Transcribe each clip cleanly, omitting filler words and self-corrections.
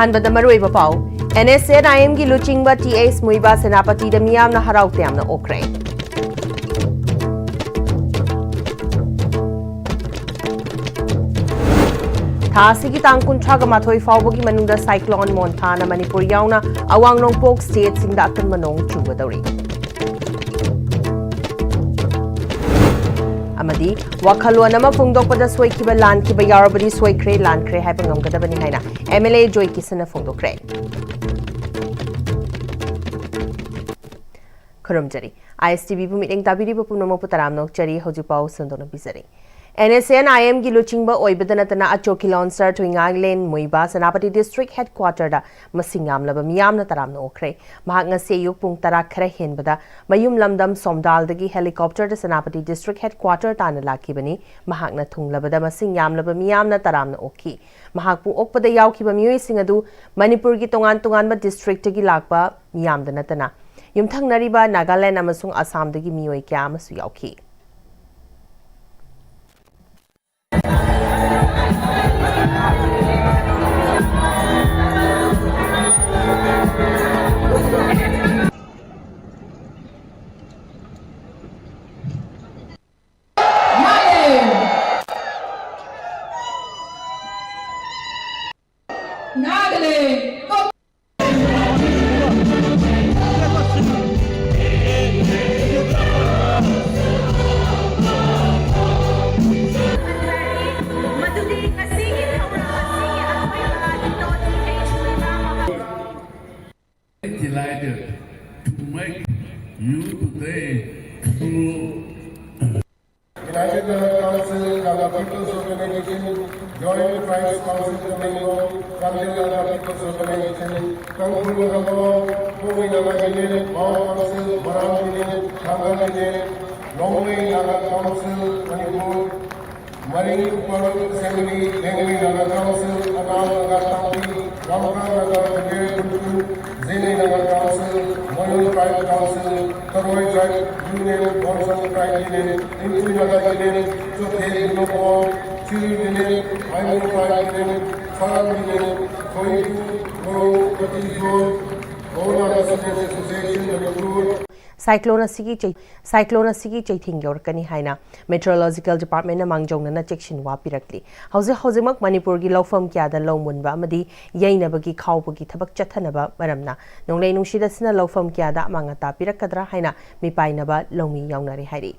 अहनबद मरुइब पाउ NSNIM की लुचिंगबा TS मुइबा सेनापति द मियामना हराउते यामना ओक्रे थासी की तांग कुंथ्रागा माथोई फाउबगी मनुंगदा साइक्लोन मोन्थाना मणिपुर याउना अवांग नोंगपोक स्टेट सिंगदा अकनबा नोंग चुगदौरी अमदी वखलोन अमा फोंगदोकपदा सोइखिबा लानखिबा यारबदी सोइख्रे लानख्रे हाइबा ngamgadabani haina MLA Joy Kisana फोंगदोक्रे खरमजरी ISTV bu meeting tabiri bu punomo putaram nok chari hojipau sandona bizari NSNIM की लुचिंगबा ओइबदनतना अचोकी लॉन्सर ट्विंगांग लेन मुइबा सेनापति district headquarter दा मसिंग यामलबा मियामना तरामना ओख्रे महाक ngase yuk pung tara khara henbada mayum lamdam somdaldagi helicopter da सेनापति district headquarter ताना लाखिबनी महाकना थुंगलबदा मसिंग यामलबा मियामना तरामना ओखी महाक पु ओकपदा यावखिबा मियोइ सिंग अदु मणिपुर की तोंगान तोंगानबा district की लाखबा मियामदनतना युमथंगनरिबा नागालैंड अमसुंग असम दगी मियोइ क्या अमसु यावखी Delighted to make you today true. United Council, Gala People's Organization, Joint Tribes Council of Bengal, Gala People's Organization, Kanguru Gabo, Puri Gala Unit, Power Council, Baram Unit, Kanga Unit, Longway Gala Council, Manipur, Manipur Assembly, Lengway Gala Council, Anam Gala County, Ramka Gala Brigade, Zini Nagar Council, Moyul Tribe Council, Karoi Tribe Union, Bonsal Tribe Union, Intri Nagar Union, Chothe Unoko, Chiri Union, Ainur Tribe Union, Farm Union, Koitu, Goro, Katijo, Gora Residents Association, Manipur. Cyclone असिगी चैथिंग योरकनी हाइना meteorological department ना मांगजोंगना चेक्शन वा पिरकली हौजिमक मणिपुर की लौफम क्यादा लौमुनबा अमदी यैनबगी खावबगी थबक चथनबा मरमना नोंगलै नुंगसिदसना लौफम क्यादा मांगता पिरकदरा हाइना मिपाइनबा लौमी यावनारि हाइरि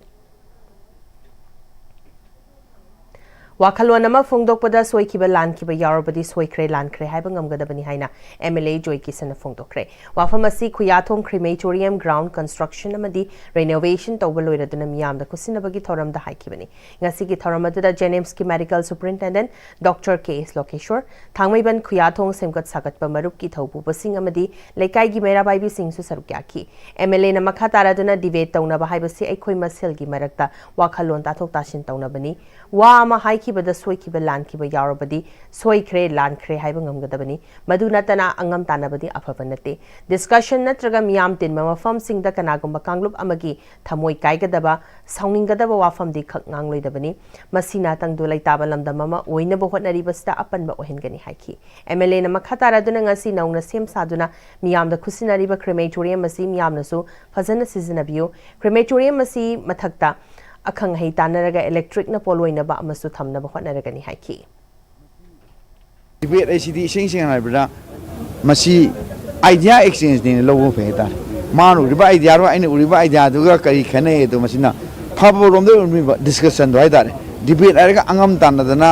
वाखलोन अमा फोंगदोकपदा सोइखिबा लानखिबा यारबदी सोइख्रे लानख्रे हाइबा ngamgadabani haina MLA Joy Kisana फोंगदोक्रे वाफम असि खुयाथोंग क्रिमेटोरियम ग्राउंड कंस्ट्रक्शन अमदी रेनोवेशन तौबा लोइरदुना मियामदा खुसिनबगी थौरमदा हाइखिबनी ngasi की थौरमददा जेनेम्स की medical superintendent doctor K S Lokeshwar थांगमैबन खुयाथोंग सेमकत सागतपा मरुप की थौबुबसिंग अमदी लेकाइगी मेराबाइबी सिंगसु सरुक याखी MLA ना मखा तारादुना डिबेट तौनबा हाइबसि अखोइ मसेलगी मरकता वाखलोन ताथोक तासिन तौनबनी वा अमा हाइखिबदा सोइखिबा लानखिबा यारबदी सोइख्रे लानख्रे हाइबा ngamgadabani मदु नतना अंगम तानबदी अफबा नते डिस्कशन नत्रगा मियाम तिनबा मफम सिंगदा कनागुम्बा कांगलुप अमगी थमोइ काइगदबा साउनिंगदबा वाफम दि खक ngangloi मसीना तंगदु लैताबा लमदम अमा ओइनबा होटनरिबसदा अपनबा ओहेनगनी हाइखी MLA ना मखा तारादुना ngasi नौना सेम सादुना मियामदा खुसिनरिबा क्रिमेटोरियम मसी मियामनसु फजन सिजनबियो क्रिमेटोरियम मसी मथक्ता अखंग है तानरगा इलेक्ट्रिक न पोलोइनबा अमसु थमनबा होटनरगनी हाइखी डिबेट ऐसिदी सिंग सिंग हाइब्रा मसी आइडिया एक्सचेंज ने लोगो फेता मानु रिबा आइडिया रो आइने उरिबा आइडिया दुगा करी खने तो मसिना फबो रोम दे डिस्कशन दो हाइदारे डिबेट आरगा अंगम तानदना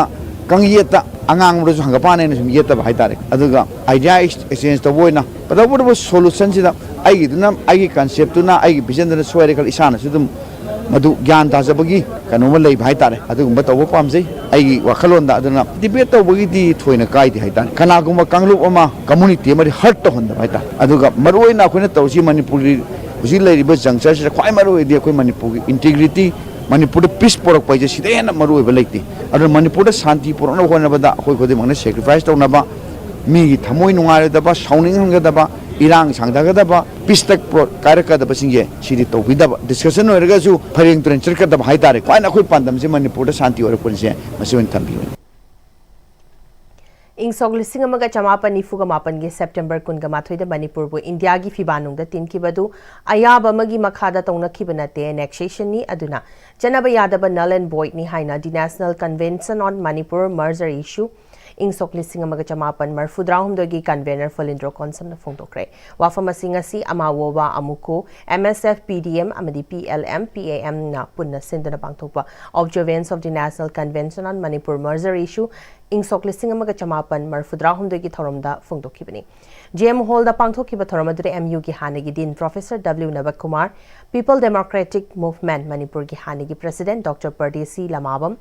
कंगयेता अंगांग बरसु हंगपाने ने सुम येता हाइदारे अदुगा आइडिया एक्सचेंज तो बोइना पदबो सोल्यूशन सिदा आइगी दुना आइगी कांसेप्ट तुना आइगी विजन दना सोयरे कल इसाना सुदुम मधु ज्ञान ताजबगी कनोम लई भाइतारे अदुगुम तौबो पामजै आइगी वाखलोंदा अदुना डिबेट तौबगी दी थोइना काइदि हाइतान कनागुम कांगलुप अमा कम्युनिटी मरि हर्ट तो होंदा भाइता अदुगा मरोइना अखोइना तौसी मणिपुरी हुजि लैरिबा जंक्चर से ख्वाइ मरोइदि अखोइ मणिपुर इंटीग्रिटी मणिपुर पीस पोरक पाइजे सिदेन मरोइबा लैति अदु मणिपुर शांति पोरना होनबदा अखोइ खोदि मंगना सैक्रिफाइस तौनबा मी थमोइ नुंगारदबा साउनिंग हंगदबा इरांग सांगदगदबा पीस तक कारकदबा सिंगे सिदि तौबिदबा डिस्कशन होरगसु फरेंग तुरन चरकदबा हाइतारे क्वाइन अखोइ पांदम से मणिपुर शांति होरपुनसे मसिवन थंबि इंसोक लिसिंग अमगा चमापन निफुगा मापन गे सेप्टेम्बर कुनगा माथोइदा मणिपुर बु इंडिया की फिबानुंग दा तिनकिबदु अयाब अमगी मखादा तौनखिबा नते एनेक्सेशन नि अदुना चनबा यादबा नल एंड वॉइड नि हाइना the national convention on Manipur merger issue इंसोक लिसिंग अमगा चमापन मरफुद्राहुमदगी कन्वेनर फलिंद्रो कॉन्सम फोंदोक्रे वाफम असिंगसी अमावोबा अमुको MSF PDM अमदी PLM PAM ना पुन्ना सिंदना पांगथोकपा observance of the national convention on Manipur merger issue इंसोक लिसिंग अमगा चमापन मरफुद्राहुमदगी थौरमदा फोंदोखिबनी JM हॉल दा पांगथोखिबा थौरमदुरे MU की हानेगी दिन professor W Nabak Kumar people democratic movement Manipur की हानेगी president doctor Pardesi Lamabam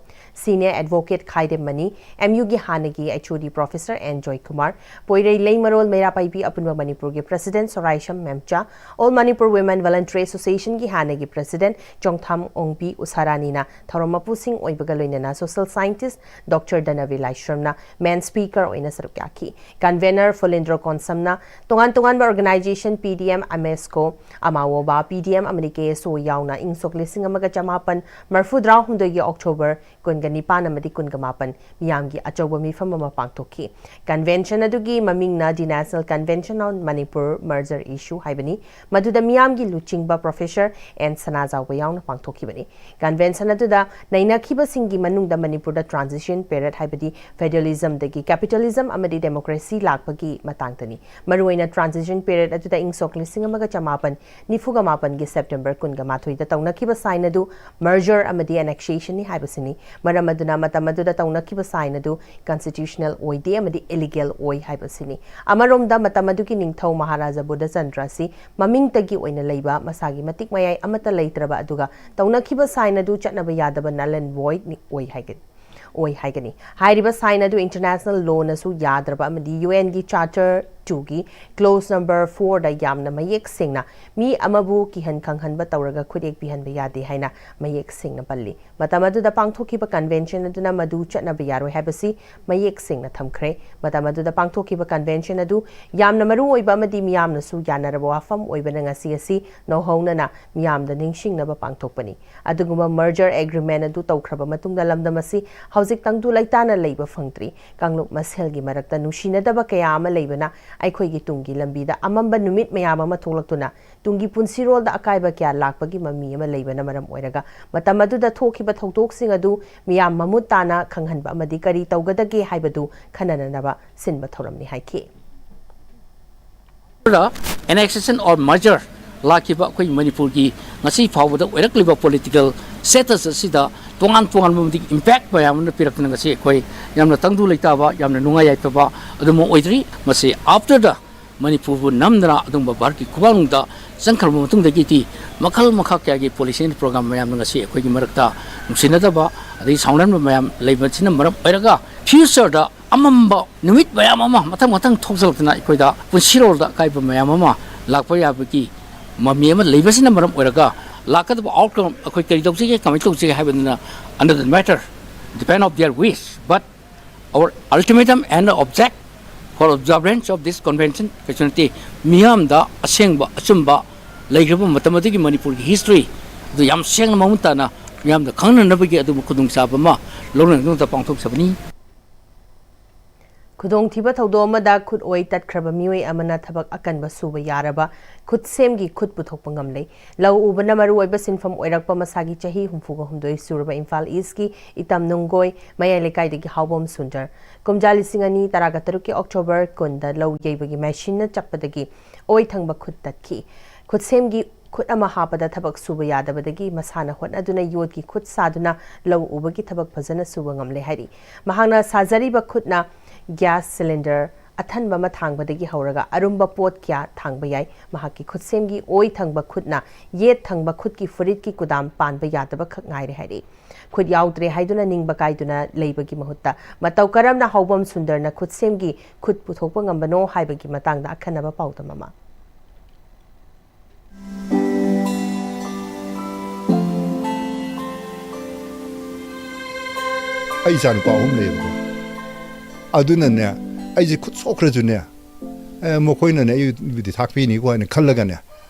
senior advocate Khaidem Mani MU की हानेगी HOD professor N Joy Kumar Poirei लेमरोल मेरापाइबी अपुनवा मणिपुर के president Soraisham Memcha all Manipur women volunteer association की हानेगी प्रेसिडेंट चोंगथाम ओंगपी उसारानीना थौरमपु सिंह ओइबगा लोइनना सोशल साइंटिस्ट डॉक्टर दनवी लाइश्रमना मेन स्पीकर ओइना सरुक्याखी कन्वेनर फुलिंद्रो कॉन्समना तोंगान तोंगान ऑर्गेनाइजेशन PDM अमेस्को अमावोबा PDM अमरी KSO याउना इंसोक लिसिंग अमगा चमापन मरफुद्रा हुंदगी अक्टोबर कुनगा निपान अमदी कुनगा मापन मियामगी अचौबा मिफम अमा पांगथोखी कन्वेंशन अदुगी ममिंगना the national convention on Manipur merger issue हाइबनी मदुदा मियामगी लुचिंगबा प्रोफेसर एन सनाजाव याउना पांगथोखिबनी कन्वेंशन अदुदा नैनाखिबा सिंगी मनुंगदा मणिपुरदा ट्रांजिशन पीरियड हाइबदी फेडरलिज्म दगी कैपिटलिज्म अमदी डेमोक्रेसी लाखपगी मतंगतनी मरुइना ट्रांजिशन पीरियड अदुदा इंसोक लिसिंग अमगा चमापन निफुगा मापन गे सेप्टेम्बर कुनगा माथोइदा तौनखिबा साइन अदु मर्जर अमदी एनेक्सेशन नि हाइबसिनी मरम अदुना मतम अदुदा तौनखिबा साइन अदु कॉन्स्टिट्यूशनल ओइदे अमदी इलीगल ओइ हाइबसिनी अमरोमदा मतम अदुकी निंगथौ महाराजा बुद्धचंद्र सी ममिंगतगी ओइना लैबा मसागी मतिक मयाय अमता लैत्रबा अदुगा तौनखिबा साइन अदु चटनबा यादबा नलन वॉइड नि ओइ हाइगनी हाइरिबा साइन अदु इंटरनेशनल लॉ नसु याद्रबा अमदी UN की चार्टर 2 की क्लोज नंबर 4 दा यामना मयेक सिंगना मी अमबु किहन खंगहनबा तौरगा खुदेक बिहनबा यादे हाइना मयेक सिंगना पल्ली मतमदुदा पांगथोखिबा कन्वेंशन अदुना मदु चटनबा यारो हैबसी मयेक सिंगना थमखरे मतमदुदा पांगथोखिबा कन्वेंशन अदु यामना मरु ओइबा अमदी मियामनसु यानरबा वाफम ओइबना ngasi asi नौहौनना मियामदा निंगसिंगनबा पांगथोकपनी अदुगुमा मर्जर एग्रीमेंट अदु तौखरबा मतुंगदा लमदमसी हौजिक तंगदु लैताना लैबा फंगत्रि कांगलुक मसेलगी मरक्ता नुशिनदबा कया अमा लैबना अखोइगी तुंगी लंबीदा अमंबा नुमित मयाम अमा थोलक्तुना तुंगी पुंसिरोलदा अकाइबा क्या लाकपगी ममी अमा लैबना मरम ओइरगा मतम अदुदा थोखिबा थौतोकसिंग अदु मियाम ममुत ताना खंगहनबा अमदी करी तौगदगे हाइबदु खनननबा सिनबा थौरमनि हाइखि annexation or merger लाखिबा कोई मणिपुर की ngasi फावदा ओइरक्लिबा political status asida tongan mumdi impact ba yamna pirakna ngasi koi yamna tangdu leitaba yamna nunga yaitaba adum oidri masi after the Manipur bu namdra adum ba bar ki kubang da sangkhar mutung da giti makhal makha kya gi policy program mayam ngasi koi gi marakta nusinada ba adi saunan mayam leibachina maram oiraga future da amamba numit bayam ama matang thoksaltna koi da punsirol da kai ba mayam ama lakpa ya ki mami ama leibachina maram oiraga lakad outcome akoi kari dawsi kamai tawsi habana under the matter depend of their wish but our ultimatum and object for observance of this convention question miyam da asengba asumba laigraba matamadi ki Manipur ki history du yam seng mamunta na miyam da khangna nabagi adu khudung sabama lorang dung ta pangthok sabani खुदोंग थिबा थौदोमदा खुद ओइ तत्खरबा मियोय अमना थबक अकनबा सुबा यारबा खुद सेमगी खुद पुथोकपा ngamlei lau ubana maru oiba sinfam oirakpa masagi chahi humfuga humdoi surba Imphal East ki itam nungoi maya lekai degi haubom sundar kumjali singani taraga taru ki October kunda lau yeibagi machine na chakpadagi oi thangba khud tatki khud semgi खुद अमा हापदा थबक सुबा यादबदगी मसाना होनदुना योद की खुद सादुना lau ubagi थबक फजना सुबा ngamlei हारि महांगना साजरीबा Khudna gas cylinder अथनबा मा थांगबदगी हौरगा अरुंबा pot क्या थांगबा याय महाकी खुद सेमगी ओइ थांगबा खुदना ये थांगबा खुद की फरिद की कुदाम पानबा यादबा खक ngaire हारि खुद याउद्रे हाइदुना निंगबा काइदुना लेबगी महुत्ता मतौ करमना हौबम सुंदरना खुद सेमगी खुद पुथोकपा ngambano हाइबगी मतंगदा अखनबा पाउदममा ai jan pa hum le bo aduna ne ai ji khut sokra ju ne mo khoi na ne yu di thak pi ni ko ne khal ga ne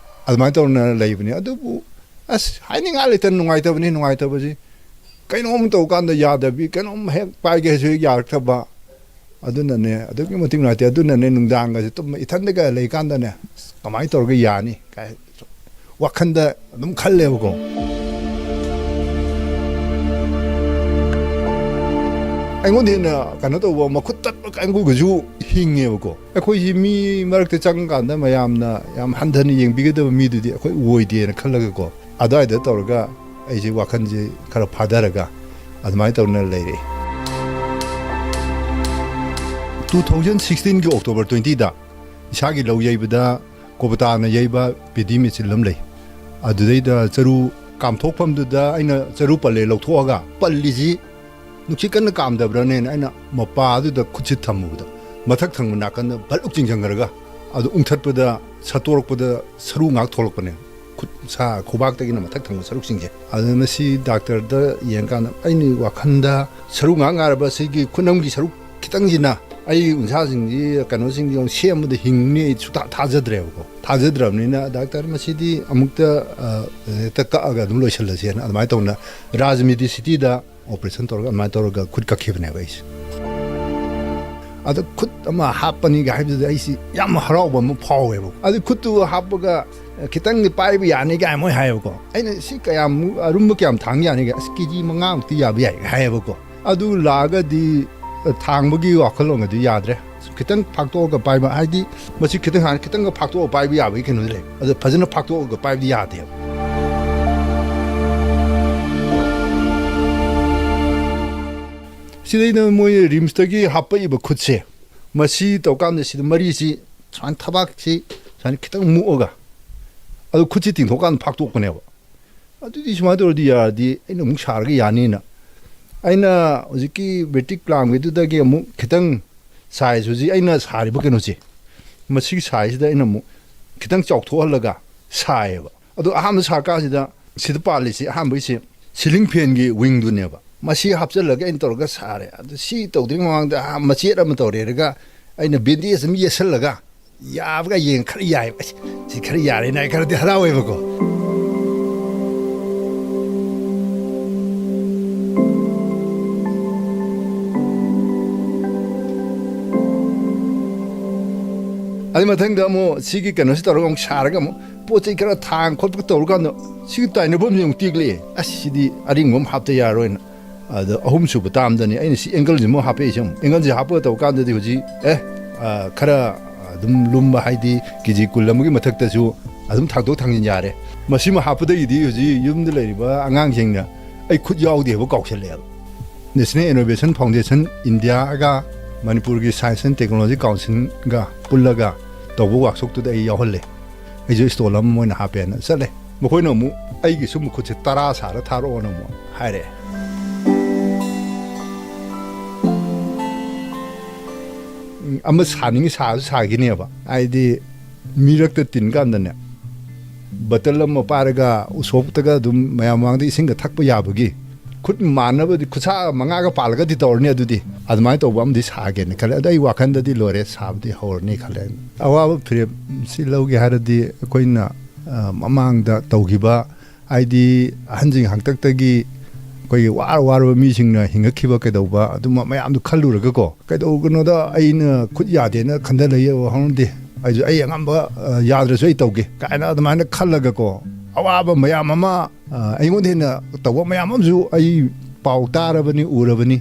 admai to na le bi ne adu bu as hai ni nga le tan nungai ta bi nungai ta ba ji kai nom to kan da ya da bi kan om he pa ge ju ya ta ba ꯑꯗꯨꯅꯅꯦ ꯑꯗꯨꯛꯀꯤ ꯃꯇꯤꯛ ꯅꯨꯡꯉꯥꯏꯇꯦ ꯑꯗꯨꯅꯅꯦ ꯅꯨꯡꯗꯥꯡꯒꯁꯦ ꯇꯨꯝꯕ ꯏꯊꯟꯗꯒ ꯂꯩꯀꯥꯟꯗꯅꯦ ꯀꯃꯥꯏꯅ ꯇꯧꯔꯒ ꯌꯥꯅꯤ ꯀꯥꯏ ꯋꯥꯈꯟꯗ ꯑꯗꯨꯝ ꯈꯜꯂꯦꯕꯀꯣ ꯑꯩꯉꯣꯟꯗ ꯍꯦꯟꯅ ꯀꯩꯅꯣ ꯇꯧꯕ ꯃꯈꯨꯠ ꯇꯠꯄ ꯀꯥꯡꯕꯨꯒꯁꯨ ꯍꯤꯡꯉꯦꯕꯀꯣ ꯑꯩꯈꯣꯏꯁꯤ ꯃꯤ ꯃꯔꯛꯇ ꯆꯪꯀꯥꯟꯗ ꯃꯌꯥꯝꯅ ꯌꯥꯝ ꯍꯟꯊꯅ ꯌꯦꯡꯕꯤꯒꯗꯕ ꯃꯤꯗꯨꯗꯤ ꯑꯩꯈꯣꯏ ꯑꯣꯏꯗꯦꯅ ꯈꯜꯂꯒꯀꯣ ꯑꯗꯨꯋꯥꯏꯗ ꯇꯧꯔꯒ ꯑꯩꯁꯦ ꯋꯥꯈꯟꯁꯦ ꯈꯔ ꯐꯥꯊꯔꯒ ꯑꯗꯨꯃꯥꯏꯅ ꯇꯧꯅ ꯂꯩꯔꯛꯏ 2016ꯒꯤ ꯑꯣꯛꯇꯣꯕꯔ 20ꯗ ꯏꯁꯥꯒꯤ ꯂꯧ ꯌꯩꯕꯗ ꯀꯣꯕꯇꯥꯅ ꯌꯩꯕ ꯄꯦꯗꯤ ꯃꯦꯆꯤꯟ ꯑꯃ ꯂꯩ ꯑꯗꯨꯗꯩꯗ ꯆꯔꯨ ꯀꯥꯝꯊꯣꯛꯐꯝꯗꯨꯗ ꯑꯩꯅ ꯆꯔꯨ ꯄꯜꯂꯦ ꯂꯧꯊꯣꯛꯑꯒ ꯄꯜꯂꯤꯁꯤ ꯅꯨꯡꯁꯤꯠ ꯀꯟꯅ ꯀꯥꯝꯗꯕ꯭ꯔꯅꯦꯅ ꯑꯩꯅ ꯃꯄꯥꯗꯨꯗ ꯈꯨꯠꯁꯤ ꯊꯝꯃꯨꯕꯗ ꯃꯊꯛ ꯊꯪꯕ ꯅꯥꯀꯟꯗ ꯕꯜꯂꯨꯛ ꯆꯤꯡꯁꯤꯟꯈ꯭ꯔꯒ ꯑꯗꯨ ꯎꯪꯊꯠꯄꯗ ꯁꯠꯇꯣꯔꯛꯄꯗ ꯁꯔꯨ ꯉꯥꯛ ꯊꯣꯛꯂꯛꯄꯅꯦ ꯈꯨꯠ ꯁꯥ ꯈꯨꯕꯥꯛꯇꯒꯤꯅ ꯃꯊꯛ ꯊꯪꯕ ꯁꯔꯨꯛꯁꯤꯡꯁꯦ ꯑꯗꯨꯅ ꯃꯁꯤ ꯗꯥꯛꯇꯔꯗ ꯌꯦꯡꯀꯥꯟꯗ ꯑꯩꯅ ꯋꯥꯈꯟꯗ ꯁꯔꯨ ꯉꯥꯛ ꯉꯥꯏꯔꯕ ꯁꯤꯒꯤ ꯈꯨꯅꯝꯒꯤ ꯁꯔꯨꯛ ꯈꯤꯇꯪꯁꯤꯅ ꯑꯩ ꯎꯟꯁꯥꯁꯤꯡꯁꯤ ꯀꯩꯅꯣꯁꯤꯡꯁꯤ ꯁꯦꯝꯕꯗ ꯍꯤꯡꯅꯤ ꯑꯩ ꯁꯨꯡꯊꯥ ꯊꯥꯖꯗ꯭ꯔꯦꯕꯀꯣ ꯊꯥꯖꯗ꯭ꯔꯕꯅꯤ나 ꯗꯥꯛꯇꯔ ꯃꯁꯤꯗꯤ ꯑꯃꯨꯛꯇ ꯍꯦꯛꯇ ꯀꯛꯑꯒ ꯑꯗꯨꯝ ꯂꯣꯏꯁꯤꯜꯂꯁꯦꯅ ꯑꯗꯨꯃꯥꯏꯅ ꯇꯧꯅ ꯔꯥꯖꯃꯤꯗꯤ ꯁꯤꯇꯤꯗ ꯑꯣꯄꯔꯦꯁꯟ ꯇꯧꯔꯒ ꯑꯗꯨꯃꯥꯏꯅ ꯇꯧꯔꯒ ꯈꯨꯠ ꯀꯛꯈꯤꯕꯅꯦꯕ ꯑꯩꯁꯦ ꯑꯗ ꯈꯨꯠ ꯑꯃ ꯍꯥꯞꯄꯅꯤꯒ ꯍꯥꯏꯕꯗꯨꯗ ꯑꯩꯁꯤ ꯌꯥꯝ ꯍꯔꯥꯎꯕ ꯑꯃ ꯐꯥꯎꯋꯦꯕ ꯑꯗꯨ ꯈꯨꯠꯇꯨ ꯍꯥꯞꯄꯒ ꯈꯤꯇꯪꯗꯤ ꯄꯥꯏꯕ ꯌꯥꯅꯤꯒꯥꯏ ꯃꯣꯏ ꯍꯥꯏꯌꯦꯕꯀꯣ ꯑꯩꯅ ꯁꯤ ꯀꯌꯥꯃꯨꯛ ꯑꯔꯨꯝꯕ ꯀꯌꯥꯝ ꯊꯥꯡ ꯌꯥꯅꯤꯒ ꯑꯁ ꯀꯦꯖꯤ 5ꯃꯨꯛꯇꯤ ꯌꯥꯕ ꯌꯥꯏ ꯍꯥꯏꯌꯦꯕꯀꯣ ꯑꯗꯨ ꯂꯥꯛꯑꯒꯗꯤ ꯊꯥꯡꯕꯒꯤ ꯋꯥꯈꯜꯂꯣꯟꯒꯗꯤ ꯌꯥꯗ꯭ꯔꯦ ꯈꯤꯇꯪ ꯐꯥꯛꯇꯣꯛꯑꯒ ꯄꯥꯏꯕ ꯍꯥꯏꯗꯤ ꯃꯁꯤ ꯈꯤꯇꯪ ꯍꯥꯟꯅ ꯈꯤꯇꯪꯒ ꯐꯥꯛꯇꯣꯛꯑꯒ ꯄꯥꯏꯕ ꯌꯥꯕꯒꯤ ꯀꯩꯅꯣꯗꯤ ꯂꯩ ꯑꯗꯨ ꯐꯖꯅ ꯐꯥꯛꯇꯣꯛꯑꯒ ꯄꯥꯏꯕꯗꯤ ꯌꯥꯗꯦꯕ ꯁꯤꯗꯩꯅ ꯃꯣꯏ ꯔꯤꯝꯁꯇꯒꯤ ꯍꯥꯞꯄꯛꯏꯕ ꯈꯨꯠꯁꯦ ꯃꯁꯤ ꯇꯧꯀꯥꯟꯗ ꯁꯤꯗ ꯃꯔꯤꯁꯤ ꯁꯨꯃꯥꯏꯅ ꯊꯕꯥꯛꯁꯤ ꯁꯨꯃꯥꯏꯅ ꯈꯤꯇꯪ ꯃꯨꯛꯑꯒ ꯑꯗꯨ ꯈꯨꯠꯁꯤ ꯇꯤꯡꯊꯣꯛꯀꯥꯟꯗ ꯐꯥꯛꯇꯣꯛꯄꯅꯦꯕ ꯑꯗꯨꯗꯤ ꯁꯨꯃꯥꯏꯅ ꯇꯧꯔꯗꯤ ꯌꯥꯔꯗꯤ ꯑꯩꯅ ꯑꯃꯨꯛ ꯁꯥꯔꯒ ꯌꯥꯅꯤꯅ ꯑꯩꯅ ꯍꯧꯖꯤꯛꯀꯤ ꯕꯦꯇꯤꯛ ꯄ꯭ꯂꯥꯡꯒꯤꯗꯨꯗꯒꯤ ꯑꯃꯨꯛ ꯈꯤꯇꯪ ꯁꯥꯏꯖ ꯍꯧꯖꯤꯛ ꯑꯩꯅ ꯁꯥꯔꯤꯕ ꯀꯩꯅꯣꯁꯦ ꯃꯁꯤꯒꯤ ꯁꯥꯏꯖꯁꯤꯗ ꯑꯩꯅ ꯑꯃꯨꯛ ꯈꯤꯇꯪ ꯆꯥꯎꯊꯣꯛꯍꯜꯂꯒ ꯁꯥꯏꯌꯦꯕ ꯑꯗꯣ ꯑꯍꯥꯟꯕ ꯁꯥꯀꯥꯟꯁꯤꯗ ꯁꯤꯗ ꯄꯥꯜꯂꯤꯁꯤ ꯑꯍꯥꯟꯕꯒꯤꯁꯤ ꯁꯤꯂꯤꯡ ꯐꯦꯟꯒꯤ ꯋꯤꯡꯗꯨꯅꯦꯕ ꯃꯁꯤ ꯍꯥꯞꯆꯤꯜꯂꯒ ꯑꯩꯅ ꯇꯧꯔꯒ ꯁꯥꯔꯦ ꯑꯗꯨ ꯁꯤ ꯇꯧꯗ꯭ꯔꯤꯉꯩ ꯃꯃꯥꯡꯗ ꯃꯆꯦꯠ ꯑꯃ ꯇꯧꯔꯦꯔꯒ ꯑꯩꯅ ꯕꯦꯟꯗꯦꯖ ꯑꯃ ꯌꯦꯠꯁꯜꯂꯒ ꯌꯥꯕꯒ ꯌꯦꯡ ꯈꯔ ꯌꯥꯏꯕ ꯁꯤ ꯈꯔ ꯌꯥꯔꯦꯅ ꯑꯩ ꯈꯔꯗꯤ ꯍꯔꯥꯎꯋꯦꯕꯀꯣ ꯑꯗꯨ ꯃꯊꯪꯗ ꯑꯃꯨꯛ ꯁꯤꯒꯤ ꯀꯩꯅꯣꯁꯤ ꯇꯧꯔꯒ ꯑꯃꯨꯛ ꯁꯥꯔꯒ ꯑꯃꯨꯛ ꯄꯣꯠ ꯆꯩ ꯈꯔ ꯊꯥꯡ ꯈꯣꯠꯄ ꯇꯧꯔꯀꯥꯟꯗ ꯁꯤꯒꯤ ꯇꯥꯏꯅꯐꯝꯁꯤ ꯑꯃꯨꯛ ꯇꯦꯛꯂꯛꯑꯦ ꯑꯁ ꯁꯤꯗꯤ ꯑꯔꯤꯡꯕ ꯑꯃ ꯍꯥꯞꯇ ꯌꯥꯔꯣꯏꯅ ꯑꯗ ꯑꯍꯨꯝꯁꯨꯕ ꯇꯥꯝꯗꯅꯤ ꯑꯩꯅ ꯁꯤ ꯑꯦꯡꯒꯜꯁꯤ ꯑꯃꯨꯛ ꯍꯥꯞꯄꯛꯏꯁꯦ ꯑꯃꯨꯛ ꯑꯦꯡꯒꯜꯁꯤ ꯍꯥꯞꯄꯒ ꯇꯧꯀꯥꯟꯗꯗꯤ ꯍꯧꯖꯤꯛ ꯈꯔ ꯑꯗꯨꯝ ꯂꯨꯝꯕ ꯍꯥꯏꯗꯤ ꯀꯦꯖꯤ 10 ꯃꯊꯛꯇꯁꯨ ꯑꯗꯨꯝ ꯊꯥꯡꯗꯣꯛ ꯊꯥꯡꯖꯤꯟ ꯌꯥꯔꯦ ꯃꯁꯤꯃ ꯍꯥꯞꯄꯗꯒꯤꯗꯤ ꯍꯧꯖꯤꯛ ꯌꯨꯝꯗ ꯂꯩꯔꯤꯕ ꯑꯉꯥꯡꯁꯤꯡꯅ ꯑꯩ ꯈꯨꯠ ꯌꯥꯎꯗꯦꯕ ꯀꯥꯎꯁꯜꯂꯛꯑꯦꯕ ꯅꯦꯁꯅꯦꯜ ꯏꯅꯣꯚꯦꯁꯟ ꯐꯥꯎꯟꯗꯦꯁꯟ ꯏꯟꯗꯤꯌꯥꯒ ꯃꯅꯤꯄꯨꯔꯒꯤ ꯁꯥꯏꯟꯁ ꯑꯦꯟ ꯇꯦꯛꯅꯣꯂꯣꯖꯤ ꯀꯥꯎꯟꯁꯤꯜꯒ ꯄꯨꯜꯂꯒ ꯇꯧꯕ ꯋꯥꯛꯁꯣꯞꯇꯨꯗ ꯑꯩ ꯌꯥꯎꯍꯜꯂꯦ ꯑꯩꯁꯨ ꯏꯁꯇꯣꯜ ꯑꯃ ꯃꯣꯏꯅ ꯍꯥꯞꯄꯦꯅ ꯆꯠꯂꯦ ꯃꯈꯣꯏꯅ ꯑꯃꯨꯛ ꯑꯩꯒꯤꯁꯨ ꯃꯈꯨꯠꯁꯦ 10 ꯁꯥꯔ ꯊꯥꯔꯛꯑꯣꯅ ꯑꯃꯨꯛ ꯍꯥꯏꯔꯛꯑꯦ ꯑꯃ ꯁꯥꯅꯤꯡꯉꯤ ꯁꯥꯁꯨ ꯁꯥꯈꯤꯅꯦꯕ ꯍꯥꯏꯗꯤ ꯃꯤꯔꯛꯇ ꯇꯤꯟꯀꯥꯟꯗꯅꯦ ꯕꯇꯜ ꯑꯃ ꯄꯥꯏꯔꯒ ꯎꯁꯣꯞꯇꯒ ꯑꯗꯨꯝ ꯃꯌꯥꯝ ꯃꯃꯥꯡꯗ ꯏꯁꯤꯡꯒ ꯊꯛꯄ ꯌꯥꯕꯒꯤ ꯈꯨꯠ ꯃꯥꯟꯅꯕꯗꯤ ꯈꯨꯠꯁꯥ 5ꯒ ꯄꯥꯜꯂꯒꯗꯤ ꯇꯧꯔꯅꯤ ꯑꯗꯨꯗꯤ ꯑꯗꯨꯃꯥꯏꯅ ꯇꯧꯕ ꯑꯃꯗꯤ ꯁꯥꯒꯦꯅ ꯈꯜꯂꯦ ꯑꯗꯣ ꯑꯩ ꯋꯥꯈꯟꯗꯗꯤ ꯂꯣꯏꯔꯦ ꯁꯥꯕꯗꯤ ꯍꯧꯔꯅꯤ ꯈꯜꯂꯦ ꯑꯋꯥꯕ ꯐꯤꯔꯦꯞ ꯁꯤ ꯂꯧꯒꯦ ꯍꯥꯏꯔꯗꯤ ꯑꯩꯈꯣꯏꯅ ꯃꯃꯥꯡꯗ ꯇꯧꯈꯤꯕ ꯍꯥꯏꯗꯤ ꯑꯍꯟꯁꯤꯡ ꯍꯥꯛꯇꯛꯇꯒꯤ ꯑꯩꯈꯣꯏꯒꯤ ꯋꯥꯔꯕ ꯃꯤꯁꯤꯡꯅ ꯍꯤꯡꯉꯛꯈꯤꯕ ꯀꯩꯗꯧꯕ ꯑꯗꯨꯝꯕ ꯃꯌꯥꯝꯗꯨ ꯈꯜꯂꯨꯔꯒꯀꯣ ꯀꯩꯗꯧꯒꯅꯣꯗ ꯑꯩꯅ ꯈꯨꯠ ꯌꯥꯗꯦꯅ ꯈꯟꯊꯂꯛꯏ ꯍꯧꯅꯗꯦ ꯑꯩꯁꯨ ꯑꯩ ꯑꯉꯝꯕ ꯌꯥꯗ꯭ꯔꯁꯨ ꯑꯩ ꯇꯧꯒꯦ ꯀꯥꯏꯅ ꯑꯗꯨꯃꯥꯏꯅ ꯈꯜꯂꯒꯀꯣ ꯑꯋꯥꯕ ꯃꯌꯥꯝ ꯑꯃ ꯑꯩꯉꯣꯟꯗ ꯍꯦꯟꯅ ꯇꯧꯕ ꯃꯌꯥꯝ ꯑꯃꯁꯨ ꯑꯩ ꯄꯥꯎ ꯇꯥꯔꯕꯅꯤ ꯎꯔꯕꯅꯤ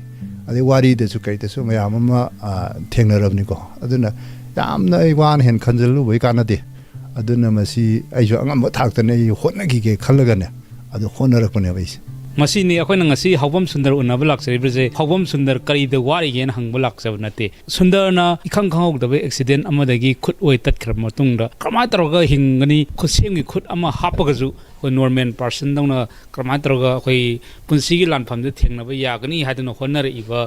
ꯑꯗꯩ ꯋꯥꯔꯤꯗꯁꯨ ꯀꯩꯗꯁꯨ ꯃꯌꯥꯝ ꯑꯃ ꯊꯦꯡꯅꯔꯕꯅꯤꯀꯣ ꯑꯗꯨꯅ ꯌꯥꯝꯅ ꯑꯩ ꯋꯥꯅ ꯍꯦꯟꯅ ꯈꯟꯖꯜꯂꯨꯕꯩ ꯀꯥꯟꯅꯗꯦ ꯑꯗꯨꯅ ꯃꯁꯤ ꯑꯩꯁꯨ ꯑꯉꯝꯕ ꯊꯥꯛꯇꯅ ꯑꯩ ꯍꯣꯠꯅꯈꯤꯒꯦ ꯈꯜꯂꯒꯅꯦ ꯑꯗꯨ ꯍꯣꯠꯅꯔꯛꯄꯅꯦꯕ ꯑꯩꯁꯦ ꯃꯁꯤꯅꯤ ꯑꯩꯈꯣꯏꯅ ꯉꯁꯤ ꯍꯧꯕꯝ ꯁꯨꯟꯗꯔ ꯎꯅꯕ ꯂꯥꯛꯆꯔꯤꯕꯁꯦ ꯍꯧꯕꯝ ꯁꯨꯟꯗꯔ ꯀꯔꯤꯗ ꯋꯥꯔꯤꯒꯦꯅ ꯍꯪꯕ ꯂꯥꯛꯆꯕ ꯅꯠꯇꯦ ꯁꯨꯟꯗꯔꯅ ꯏꯈꯪ ꯈꯪꯍꯧꯗꯕ ꯑꯦꯛꯁꯤꯗꯦꯟ ꯑꯃꯗꯒꯤ ꯈꯨꯠ ꯑꯣꯏ ꯇꯠꯈ꯭ꯔꯕ ꯃꯇꯨꯡꯗ ꯀꯔꯝꯍꯥꯏꯅ ꯇꯧꯔꯒ ꯍꯤꯡꯒꯅꯤ ꯈꯨꯠꯁꯦꯝꯒꯤ ꯈꯨꯠ ꯑꯃ ꯍꯥꯞꯄꯒꯁꯨ ꯑꯩꯈꯣꯏ ꯅꯣꯔꯃꯦꯜ ꯄꯥꯔꯁꯟꯗꯧꯅ ꯀꯔꯝꯍꯥꯏꯅ ꯇꯧꯔꯒ ꯑꯩꯈꯣꯏ ꯄꯨꯟꯁꯤꯒꯤ ꯂꯥꯟꯐꯝꯗ ꯊꯦꯡꯅꯕ ꯌꯥꯒꯅꯤ ꯍꯥꯏꯗꯨꯅ ꯍꯣꯠꯅꯔꯛꯏꯕ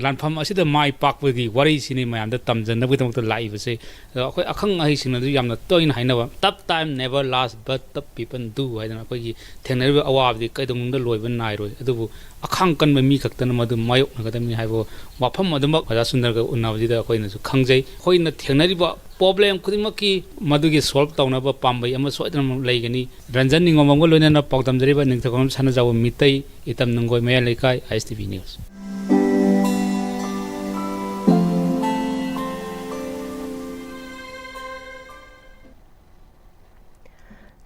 ꯂꯥꯟꯐꯝ ꯑꯁꯤꯗ ꯃꯥꯏ ꯄꯥꯛꯄꯒꯤ ꯋꯥꯔꯤꯁꯤꯅꯤ ꯃꯌꯥꯝꯗ ꯇꯝꯖꯅꯕꯒꯤꯗꯃꯛꯇ ꯂꯥꯛꯏꯕꯁꯦ ꯑꯗꯣ ꯑꯩꯈꯣꯏ ꯑꯈꯪ ꯑꯍꯩꯁꯤꯡꯅꯁꯨ ꯌꯥꯝꯅ ꯇꯣꯏꯅ ꯍꯥꯏꯅꯕ ꯇꯞ ꯇꯥꯏꯝ ꯅꯦꯚꯔ ꯂꯥꯁ ꯕꯠ ꯇꯞ ꯄꯤꯄꯜ ꯗꯨ ꯍꯥꯏꯗꯅ ꯑꯩꯈꯣꯏꯒꯤ ꯊꯦꯡꯅꯔꯤꯕ ꯑꯋꯥꯕꯗꯤ ꯀꯩꯗꯧꯅꯨꯡꯗ ꯂꯣꯏꯕ ꯅꯥꯏꯔꯣꯏ ꯑꯗꯨꯕꯨ ꯑꯈꯥꯡ ꯀꯟꯕ ꯃꯤ ꯈꯛꯇꯅ ꯃꯗꯨ ꯃꯥꯌꯣꯛꯅꯒꯗꯕꯅꯤ ꯍꯥꯏꯕ ꯋꯥꯐꯝ ꯑꯗꯨꯃꯛ ꯑꯣꯖꯥ ꯁꯨꯟꯗꯔꯒ ꯎꯅꯕꯁꯤꯗ ꯑꯩꯈꯣꯏꯅꯁꯨ ꯈꯪꯖꯩ ꯑꯩꯈꯣꯏꯅ ꯊꯦꯡꯅꯔꯤꯕ ꯄ꯭ꯔꯣꯕ꯭ꯂꯦꯝ ꯈꯨꯗꯤꯡꯃꯛꯀꯤ ꯃꯗꯨꯒꯤ ꯁꯣꯜꯕ ꯇꯧꯅꯕ ꯄꯥꯝꯕꯩ ꯑꯃ ꯁꯣꯏꯗꯅ ꯂꯩꯒꯅꯤ ꯔꯟꯖꯟ ꯅꯤꯉꯣꯝꯕꯝꯒ ꯂꯣꯏꯅꯅ ꯄꯥꯎꯗꯝꯖꯔꯤꯕ ꯅꯤꯡꯊꯧꯈꯣꯡ ꯁꯥꯟꯅꯖꯥꯎꯕ ꯃꯤꯇꯩ ꯏꯇꯝ ꯅꯨꯡꯒꯣꯏ ꯃꯌꯥꯏ ꯂꯩꯀꯥꯏ ISTV news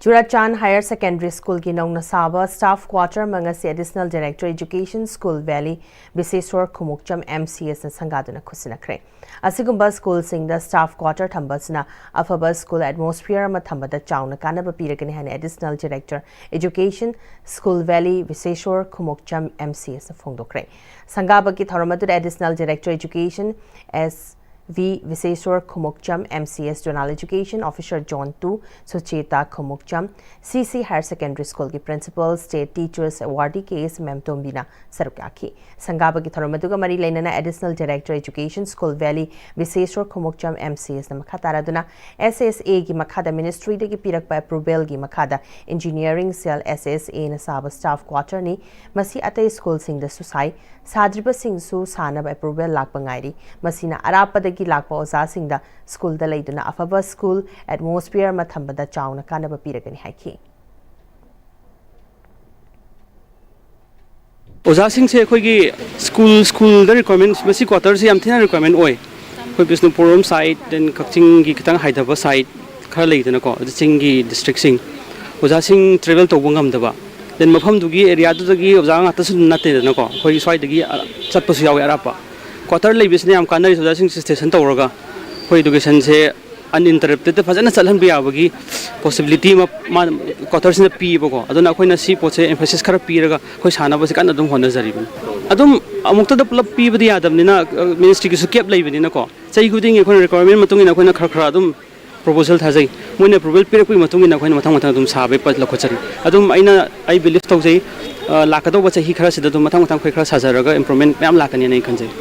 Churachan Higher Secondary School ki nongna saba staff quarter mangasi Additional Director Education School Valley Biseswar Khumukcham MCS na sangaduna khusinakre. Asigumba school singda staff quarter thambasna afaba school atmosphere ma thambada chawna kanaba piragani hane Additional Director Education School Valley Biseswar Khumukcham MCS na phongdokre. Sangaba ki thoramadu Additional Director Education V. Viseswar Khumukcham, MCS General Education Officer John 2, Sucheta Khumukcham, CC Higher Secondary School ki Principal State Teachers Awardee case Memtombina Sarukaki. Sangaba ki Thoramaduga Mari Lainana Additional Director Education School Valley Viseswar Khumukcham MCS na Makataraduna SSA ki Makada Ministry de ki Pirakpa Approval ki Makada Engineering Cell SSA na Saba Staff Quarter ni Masi Atay School Sing the Susai Sadriba Sing Su Sana Approval Lakbangairi Masina Arapa ki lakpa oza singda school da leiduna afaba school atmosphere mathambada chawna kanaba piragani haiki oza sing se khoi gi school the requirements basic quarter se amthina requirement oi khoi Bisnupuram side then Kakching gi kitang haidaba side khara leiduna ko sing gi district sing oza sing travel to bungam daba then mafam du gi area du gi oza nga ta sun natte na ko khoi swai da gi chatpa su yawi arapa quarter lay business am kanari soda sing station tawraga khoi education se uninterrupted fazana chalhan bi abagi possibility ma quarter sin pi bako aduna khoi na si poche emphasis khara pi raga khoi sana ba se kan adum hona jari adum amukta da plug pi badi adam ni na ministry ki su kep lay bani na ko chai guding khoi requirement matung ina khoi na khara adum proposal thajai moine approval pi rakui matung ina khoi na mathang mathang adum sabe pat la khochari adum aina I believe tawjai lakado ba chahi khara sida adum mathang mathang khoi khara sajaraga improvement ma'am lakani nei khanjai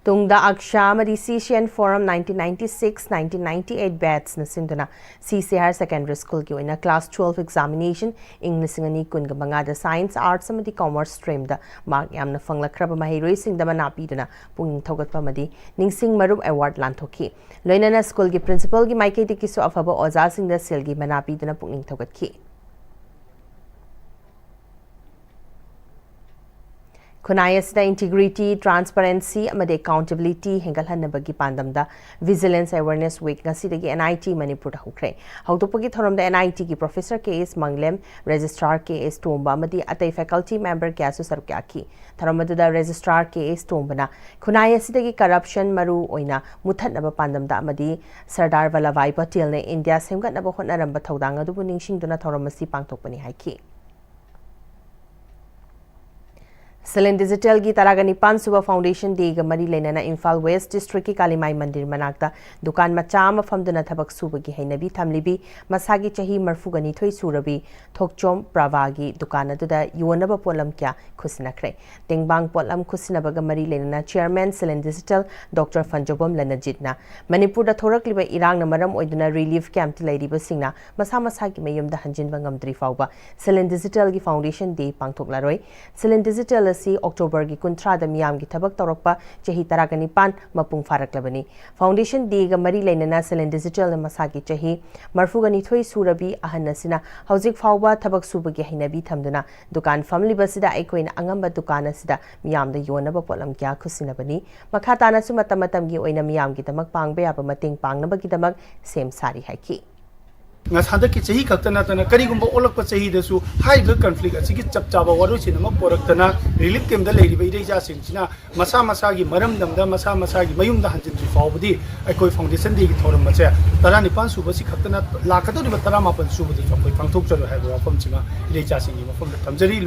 Tungda Akshamadi CCN Forum 1996-1998 batch na sinduna CC Higher Secondary School ki oina Class 12 examination English ngani kunga mangada Science Arts amadi Commerce stream da mark yamna fanglakraba mahiroi singda manapi dana punging thogatpa madi ningsing marup award lanthoki loinana school ki principal ki maike tikiso afaba oza singda selgi manapi dana punging thogatki Kunayasida integrity, transparency, amade accountability, hengalhanabagi pandamda Vigilance Awareness Week ngasidagi NIT Manipur hukre. Hautopagi thoramda NIT ki Professor K.S. Manglem, Registrar K.S. Tomba amadi atay faculty member kyasu sarukyaki. Thoramada Registrar K.S. Tombana Kunayasidagi corruption maru oina muthatnaba pandamda amadi Sardar Vallabhbhai Patel ne India semgatnaba hotnaramba thodang adubu ningsingduna thoramasi pangthokpani haiki. Silin Digital ki Taragani Pansuba Foundation Day ga mari lenana Imphal West District ki Kalimai Mandir manakta dukan macha ma famduna thabak suba gi hainabi thamlibi masagi chahi marfugani thoi surabi thokchom pravagi dukan aduda yonaba polam kya khusinakre tengbang polam khusinaba ga mari lenana Chairman Silin Digital Dr. Fanjobam Lanajitna Manipur da thorakliba irang na maram oiduna relief camp ladiba singna masa masagi mayum da hanjin bangam dri fauba Silin Digital ki Foundation Day pangthoklaroi Silin Digital si October gi kuntra da miyam gi thabak tawrakpa chahi taragani pan mapung faraklabani Foundation Day ga mari lainana Silin Digital masagi chahi marfugani thoi surabi ahanasina hauzik fawba thabak subagi hainabi thamduna dukan family basida aikoina angamba dukan asida miyam da yonaba polam kya khusinabani makhatana su matam gi oina miyam gi tamak pangbe aba mating pangnaba gi tamak sem sari haiki ngasada ki chahi kaktana tana karigumba olakpa chahi desu haiba conflict asigi chapchaba warosin ama poraktana relief camp da leiri beidai ja singchina masa gi maram namda masa gi mayum da hanjin fawbudi aikoi foundation de gi thoram mache tarani pan suba si kaktana lakado ri batara mapan subudi akoi pangthok chalo haiba wafam chima ilei ja singi mafam thamjari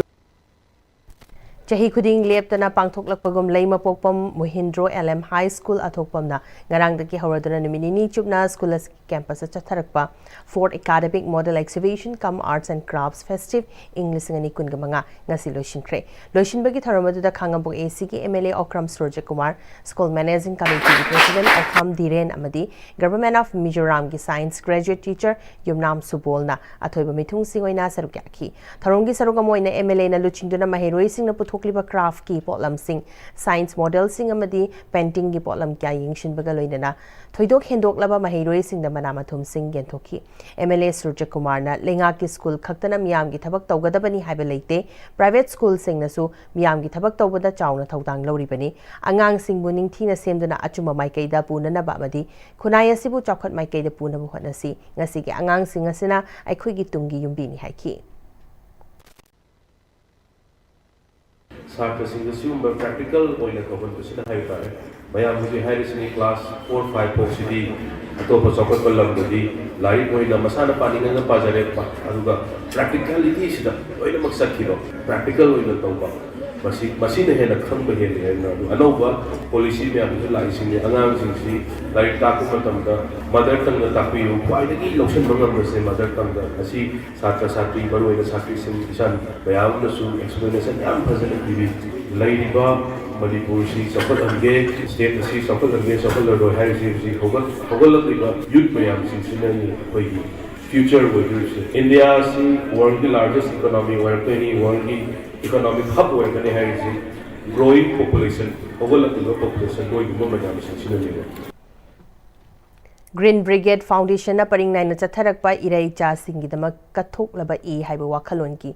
Chahi Kuding Leptana Pangthoklakpagum Leima Pokpam Mohindro LM High School Athokpamna Ngarang daki Horadana Minini Chupna School Campus Chatharakpa 4th Academic Model Exhibition Come Arts and Crafts Festive English ngani kungamanga ngasi loishinkre loishinbagi tharamadu da Khangambok AC ki MLA Okram Surja Kumar School Managing Committee President Okham Dhiren amadi Government of Mizoram ki Science Graduate Teacher Yumnam Subolna athoiba mithung singoina sarukyaki tharongi sarugamoina MLA na luchingduna mahiroi singna puthok ꯄꯨꯊꯣꯛꯂꯤꯕ ꯀ꯭ꯔꯥꯐꯀꯤ ꯄꯣꯠꯂꯝꯁꯤꯡ science ꯃꯣꯗꯦꯜꯁꯤꯡ ꯑꯃꯗꯤ ꯄꯦꯟꯇꯤꯡꯒꯤ ꯄꯣꯠꯂꯝ ꯀꯌꯥ ꯌꯦꯡꯁꯤꯟꯕꯒ ꯂꯣꯏꯅꯅ ꯊꯣꯏꯗꯣꯛ ꯍꯦꯟꯗꯣꯛꯂꯕ ꯃꯍꯩꯔꯣꯏꯁꯤꯡꯗ ꯃꯅꯥ ꯃꯊꯨꯝꯁꯤꯡ ꯌꯦꯟꯊꯣꯛꯈꯤ MLA ꯁꯨꯔꯖꯀꯨꯃꯥꯔꯅ ꯂꯩꯉꯥꯛꯀꯤ ꯁ꯭ꯀꯨꯜ ꯈꯛꯇꯅ ꯃꯤꯌꯥꯝꯒꯤ ꯊꯕꯛ ꯇꯧꯒꯗꯕꯅꯤ ꯍꯥꯏꯕ ꯂꯩꯇꯦ ꯄ꯭ꯔꯥꯏꯚꯦꯠ ꯁ꯭ꯀꯨꯜꯁꯤꯡꯅꯁꯨ ꯃꯤꯌꯥꯝꯒꯤ ꯊꯕꯛ ꯇꯧꯕꯗ ꯆꯥꯎꯅ ꯊꯧꯗꯥꯡ ꯂꯧꯔꯤꯕꯅꯤ ꯑꯉꯥꯡꯁꯤꯡꯕꯨ ꯅꯤꯡꯊꯤꯅ ꯁꯦꯝꯗꯨꯅ ꯑꯆꯨꯝꯕ ꯃꯥꯏꯀꯩꯗ ꯄꯨꯅꯅꯕ ꯑꯃꯗꯤ ꯈꯨꯟꯅꯥꯏ ꯑꯁꯤꯕꯨ ꯆꯥꯎꯈꯠ ꯃꯥꯏꯀꯩꯗ ꯄꯨꯅꯕ ꯍꯣꯠꯅꯁꯤ ꯉꯁꯤꯒꯤ ꯑꯉꯥꯡꯁꯤꯡ ꯑꯁꯤꯅ ꯑꯩꯈꯣꯏꯒꯤ ꯇꯨꯡꯒꯤ ꯌꯨꯝꯕꯤꯅꯤ ꯍꯥꯏꯈꯤ ꯁꯥꯇ꯭ꯔꯁꯤꯡꯗ ꯁꯤꯒꯨꯝꯕ ꯄ꯭ꯔꯦꯛꯇꯤꯀꯦꯜ ꯑꯣꯏꯅ ꯇꯧꯍꯟꯕꯁꯤꯅ ꯍꯥꯏꯕ ꯇꯥꯔꯦ ꯃꯌꯥꯝ ꯍꯧꯖꯤꯛ ꯍꯥꯏꯔꯤꯁꯤꯅꯤ ꯀ꯭ꯂꯥꯁ 4-5 ꯐꯥꯎꯁꯤꯗꯤ ꯑꯇꯣꯞꯄ ꯆꯥꯎꯈꯠꯄ ꯂꯝꯗꯗꯤ ꯂꯥꯏꯔꯤꯛ ꯑꯣꯏꯅ ꯃꯁꯥꯅ ꯄꯥꯅꯤꯡꯉꯒ ꯄꯥꯖꯔꯦ ꯑꯗꯨꯒ ꯄ꯭ꯔꯦꯛꯇꯤꯀꯦꯂꯤꯇꯤꯁꯤꯗ ꯂꯣꯏꯅꯃꯛ ꯆꯠꯈꯤꯕ ꯄ꯭ꯔꯦꯛꯇꯤꯀꯦꯜ ꯑꯣꯏꯅ ꯇꯧꯕ ꯃꯁꯤꯅ ꯍꯦꯟꯅ ꯈꯪꯕ ꯍꯦꯜꯂꯤ ꯍꯥꯏꯅ ꯑꯅꯧꯕ ꯄꯣꯂꯤꯁꯤ ꯃꯌꯥꯝꯁꯨ ꯂꯥꯛꯏꯁꯤꯡꯅꯤ ꯑꯉꯥꯡꯁꯤꯡꯁꯤ ꯂꯥꯏꯔꯤꯛ ꯇꯥꯛꯄ ꯃꯇꯝꯗ ꯃꯗꯔ ꯇꯪꯗ ꯇꯥꯛꯄꯤꯌꯨ ꯈ꯭ꯋꯥꯏꯗꯒꯤ ꯂꯧꯁꯤꯟꯕ ꯉꯝꯕꯁꯦ ꯃꯗꯔ ꯇꯪꯗ ꯉꯁꯤ ꯁꯥꯇ꯭ꯔ ꯁꯥꯇ꯭ꯔꯤ ꯃꯔꯨꯑꯣꯏꯅ ꯁꯥꯇ꯭ꯔꯤꯁꯤꯡ ꯏꯁꯥꯟ ꯃꯌꯥꯝꯅꯁꯨ ꯑꯦꯛꯁꯄ꯭ꯂꯦꯅꯦꯁꯟ ꯌꯥꯝ ꯐꯖꯅ ꯄꯤꯕꯤ ꯂꯩꯔꯤꯕ ꯃꯅꯤꯄꯨꯔꯁꯤ ꯆꯥꯎꯈꯠꯍꯟꯒꯦ ꯁ꯭ꯇꯦꯠ ꯑꯁꯤ ꯆꯥꯎꯈꯠꯍꯟꯒꯦ ꯆꯥꯎꯈꯠꯂꯔꯣꯏ ꯍꯥꯏꯔꯤꯁꯤ ꯍꯧꯖꯤꯛ ꯍꯧꯒꯠꯂꯛꯂꯤꯕ ꯌꯨꯠ ꯃꯌꯥꯝꯁꯤꯡꯁꯤꯅꯅꯤ ꯑꯩꯈꯣꯏꯒꯤ ꯐ꯭ꯌꯨꯆꯔ ꯑꯣꯏꯗꯣꯏꯁꯦ ꯏꯟꯗꯤꯌꯥ ꯑꯁꯤ ꯋꯥꯔꯜꯒꯤ ꯂꯥꯔꯖꯦꯁ ꯏꯀꯣꯅꯣꯃꯤ ꯑꯣꯏꯔꯛꯇꯣꯏꯅꯤ ꯋꯥꯔꯜꯒꯤ ꯏꯀꯣꯅꯣꯃꯤꯛ ꯍꯕ ꯑꯣꯏꯔꯛꯀꯅꯤ ꯍꯥꯏꯔꯤꯁꯤ ꯒ꯭ꯔꯣꯋꯤꯡ ꯄꯣꯄꯨꯂꯦꯁꯟ ꯍꯧꯒꯠꯂꯛꯂꯤꯕ population ꯃꯣꯏꯒꯨꯝꯕ ꯃꯌꯥꯝꯁꯤꯡꯁꯤꯅꯅꯦꯕ Green Brigade Foundation na paring naina chatharakpa irai chasingidamak kathokhlaba haiba wakhalonki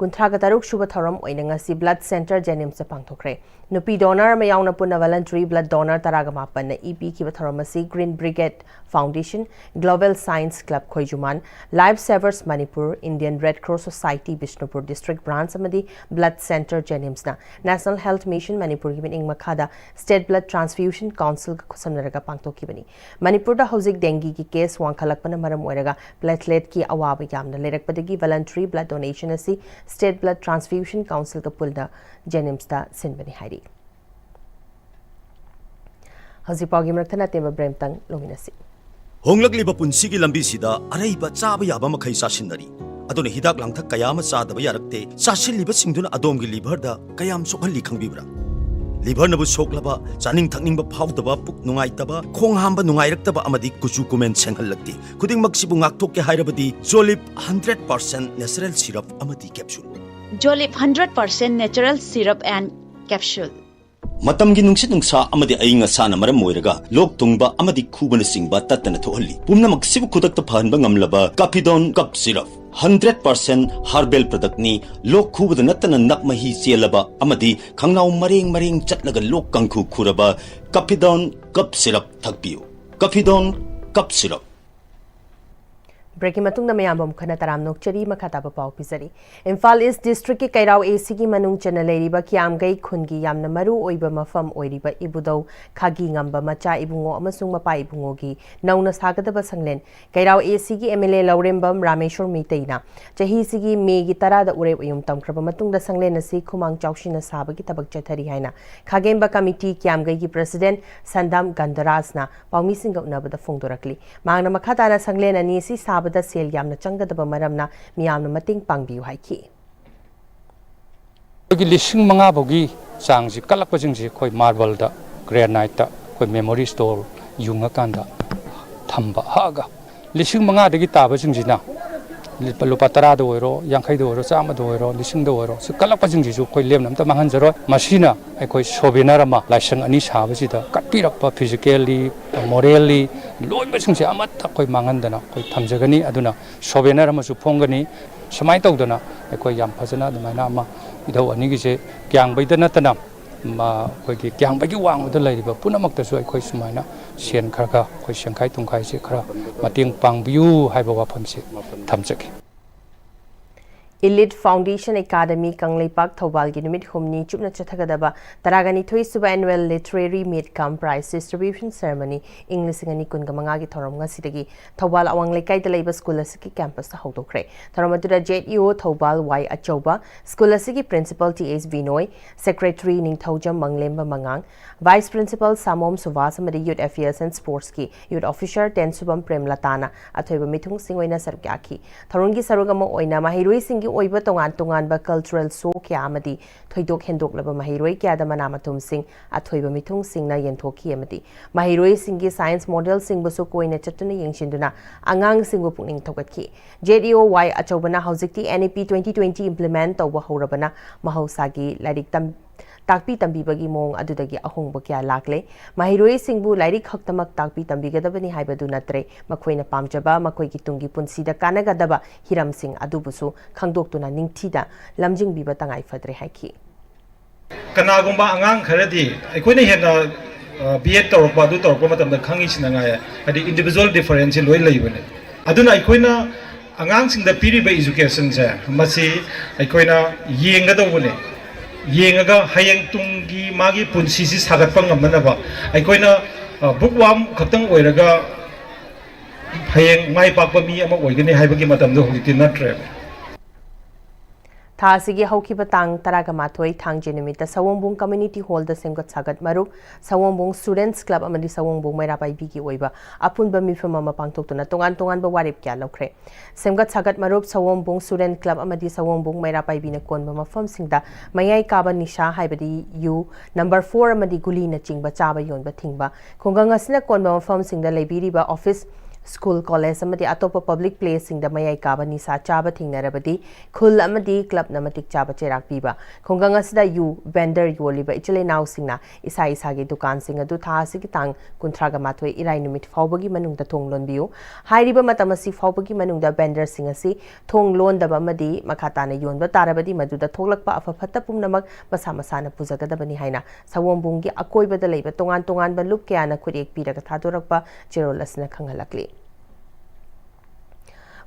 Kunthraga taruk shuba thoram oina ngasi blood center Jenims pangthokre nupi donor ma yauna punna voluntary blood donor taraga mapan na EP kiba thoram asi Green Brigade Foundation Global Science Club Khoijuman Life Savers Manipur Indian Red Cross Society Bishnupur District Branch amadi Blood Center Jenims na National Health Mission Manipur gi ing makhada State Blood Transfusion Council ka khusamnaraga pangthokibani Manipur da hojik dengue ki case wangkhalakpana maram oiraga platelet ki awaba yamna lerakpadagi voluntary blood donation asi State Blood Transfusion Council ka pulda Jenims da sinbani hairi Hazipagi mraktana tema bremtang lominasi Honglakliba punsigi lambisida araiba chaba yaba makhai sasinari aduna hidak langthak kayama chadaba yarakte chasilliba singduna adomgi liver da kayam sokhalli khangbibra liver nabu soklaba chaning thakningba phawdaba puk nungaitaba khong hamba nungairaktaba amadi kuchu kumen senghallakti khuding maksibu ngaktokke hairabadi Jolip 100% natural syrup amadi capsule Jolip 100% natural syrup and capsule Matamgi nungsit nungsa amadi ayinga sana maram moiraga lok tungba amadi khubana singba tatana thohalli pumna maksibu khudakta phanba ngamlaba Capidon cup syrup 100% herbal product ni lok khubada natana nakmahi chelaba amadi khangnau mareng chatlaga lok kangkhu khuraba Capidon cup syrup thakpiu Capidon cup syrup Breaking matungna mayambam khana taram nokchari makhata ba pau pizari Imphal East District ki Kairao AC ki manung chana leiriba kiam gai khungi yamna maru oiba mafam oiriba ibudau khagi ngamba macha ibungo amasung mapa ibungo gi nauna sagadaba sanglen Kairao AC ki MLA Laurembam Rameshwar Miteina chahi sigi me gi tarada ureb uyum tamkraba matungda sanglen asi khumang chaushina saba gi tabak chathari haina khagemba committee kiam gai gi president Sandam Gandarasna paumi singa unabada phongdorakli mangna makhata na sanglen ani si saba da sel yamna changgadaba maramna miyamna mating pangbiu haiki Kogi lising manga bogi sangji kalakpa jingji koi marble da granite da koi memory store yunga kanda thamba haga lising manga dagi taba jingji na lupa tara da oiro yankhai da oiro chama da oiro lising da oiro su kalakpa jingji ju koi lemnam ta mangan jaro masina ai koi sobinara ma laisang ani saba ji da katpirakpa physically morally loiba jingji amat ta koi mangan dana koi thamjagani aduna sobinara ma su phongani samai tawdana ai koi yam phajana dumaina ma idau ani gi se kyang bai da natana ma koi gi kyang bai gi wang da lairiba punamak ta su ai koi sumaina sian khara koi sangkai tungkai se khara mating pangbiu haiba wafam se thamjaki Elite Foundation Academy Kangleipak Thobal gi numit humni chupna chathagadaba taragani thoi suba annual literary meet cum prize distribution ceremony English ngani kunga manga gi thoram ngasidagi Thobal awang lekai da leiba school asiki campus ta hodokre thoramatuda JEO Thobal Y Achoba school asiki principal TS Binoy secretary Ningthaujam Manglemba Mangang vice principal Samom Suvas amadi youth affairs and sports ki youth officer Tensubam Premlatana athoiba mithung singoina sarkyaki thorungi sarugama oina mahirui singi ओइबा तोंगान तोंगानबा cultural show क्या अमदी थोइदोक हेंदोकलबा महिरोई क्यादा मना मथुम सिंह अथोइबा मिथुंग सिंहना येंथोकी अमदी महिरोई सिंहगी साइंस मॉडल सिंहबसु कोइना चतुना येंशिंदुना अंगांग सिंहबु पुकनिंग थोगतकी JDOY अचौबना हौजिकती NEP 2020 इम्प्लीमेंट तौबा हौरबना महौसागी लाइरिक ताकपी तंबीबगी मोंग अदुदगी अहोंगब क्या लाकले महिरोई सिंहबु लाइरिक खक्तमक ताकपी तंबीगदबनी हाइबदु नत्रे मखोइना पामजबा मखोइगी तुंगी पुंसीदा कानगदबा हिरम सिंह अदुबुसु खंगदोक्तुना निंगथीदा लमजिंगबीबा तंगाई फद्रे हाइकी कनागुंबा अंगांग खरदी अखोइना हेना B.Ed तौरपा अदु तौरपा मतमदा खंगिसिना गाय हदि इंडिविजुअल डिफरेंस लोय लैबने अदुना अखोइना अंगांग सिंगदा पीरिबा एजुकेशन से मसी अखोइना येंगदौबने येंगगा हयेंग तुंगी मागी पुंसीसी सागतपा ngमनबा अखोइना बुकवाम खतंग ओइरगा हयेंग माइ पाकपा मी अमा ओइगने हाइबगी मतमदा होगिति नट्रे थासिगी हौखिबा तांग तरागा माथोई थांजे निमित्त सवोंबुंग कम्युनिटी हॉल द सेमगत सागत मरुप सवोंबुंग स्टूडेंट्स क्लब अमदी सवोंबुंग मैराबाइबीगी ओइबा अपुनबा मिफम अमा पांगथोक्तुना तोंगान तोंगानबा वारिप क्या लौख्रे सेमगत सागत मरुप सवोंबुंग स्टूडेंट क्लब अमदी सवोंबुंग मैराबाइबीना कोनबा मफमसिंगदा मयाई काबा निशा हाइबदी यू नंबर 4 अमदी गुली न चिंगबा चाबा योनबा थिंगबा खोंगंग असना कोनबा मफमसिंगदा लेबीरीबा ऑफिस स्कूल कॉलेज अमदी अतोपा पब्लिक प्लेस सिंगदा मयाई काबा निसा चाबा थिंगनरबदी खुल अमदी क्लब नमतिक चाबा चेराक पीबा खोंगंग असदा यू वेंडर योलिबा इचले नाउ सिंगना इसा इसागे दुकान सिंग अदु थासिगी तांग कुंथ्रागा माथोई इराई नुमित फावबगी मनुंगदा थोंग लोनबियु हाइरिबा मतमसी फावबगी मनुंगदा वेंडर सिंग असि थोंग लोनदबा अमदी मखाताना योनबा तारबदी मदुदा थोगलकपा अफफत्ता पुमनमक मसा मसाना पुजगदबनी हाइना सवोंबुंगी अकोइबदा लेबा तोंगान तोंगानबा लुप क्याना खुरेक पीरगा थादोरकपा चेरोल असना खंगलकली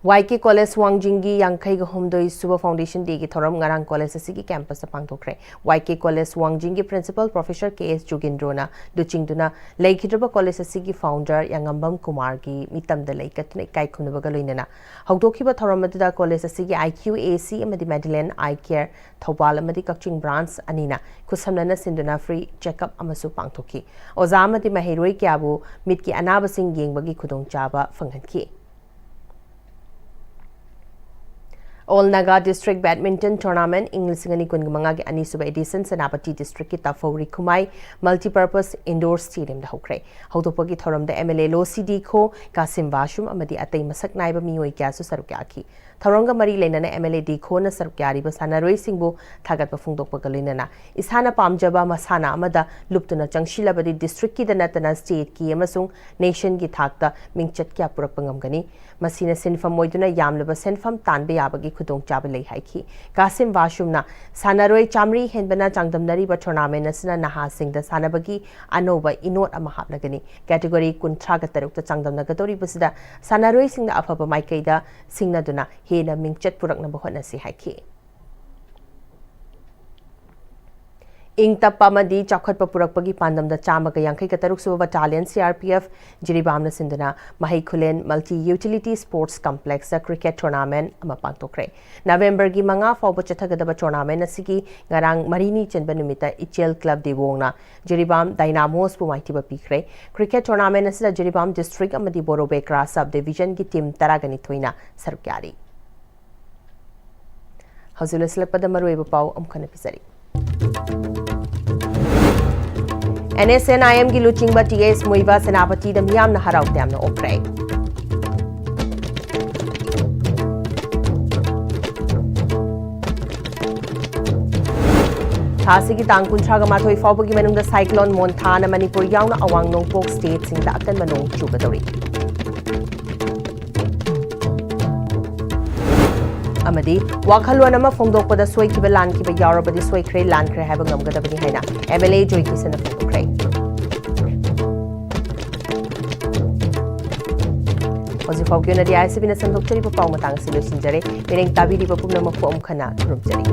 YK College Wangjingi Yangkhaiga Homdoi Suba Foundation Day ki thoram ngarang college asigi campus sa pangthokre YK College Wangjingi principal professor KS Jugindrona duchingduna leikhidrba college asigi founder Yangambam Kumar gi mitamda leikatne kai khunabaga loinana hawdokhiba thoram aduda college asigi IQAC amadi Madeleine Eye Care Thobal amadi Kakching branch anina khusamnana sinduna free checkup amasu pangthokhi oza amadi mahiroi kyabu mitki anaba sing yengbagi khudong chaba fanghanki All Naga District Badminton Tournament English ngani kungamanga ge anisuba edition Senapati District ki Tafori Khumai Multipurpose Indoor Stadium da hokre hawdopagi thoram da MLA Lo CD Kho Kasim Bashum amadi atai masak naiba mioi kya su sarukya ki thoronga mari leinana MLA D Kho na sarukyari ba sanaroi singbu thagat pa phungdokpa galeinana isana pamjaba masana amada luptuna changshilabadi district ki danatana state ki amasung nation ki thakta mingchat kya purakpangam gani masina sinfam moiduna yamlaba senfam tanbe yabagi khudong chaba lei haiki Kasim Bashumna sanaroi chamri henbana changdamnari ba tournament asina naha singda sanabagi anoba inot ama hapnagani category kunthra ga taruk ta changdamna ga tori basida sanaroi singna afaba maikaida singna duna hena mingchat purakna bahona si haiki Ing tapamadi chakhatpa purakpagi pandamda chamaga yankai ka taruk suba battalion CRPF Jiribam na sinduna Mahai Khulen Multi Utility Sports Complex cricket tournament ama pangtokre November gi manga fawba chathagadaba tournament asigi ngarang marini chenba numita Ichel Club Dewongna Jiribam Dynamos pu maitiba pikre cricket tournament asida Jiribam district amadi Borobekra sub division gi team taragani thoina sarukyari Hazul slepada marueba pau amkhana pisari NSNIM gi luchingba TS Muiba Senapati da miyamna harau tamna okre Thasigi tangkun chaga mathoi fawbagi manungda cyclone Montana Manipur yauna awang nongpok state singda akan manong chugadori amadi wakhalwan ama phongdokpada soikiba lankiba yarabadi soikre lankre haba ngamgadabani haina MLA Joy Kisana phongdokre Hoji phawgyona di ICB na sandokchari pa pawmatang silosinjare mireng tabiri pa pumna mafu amkhana kurumjari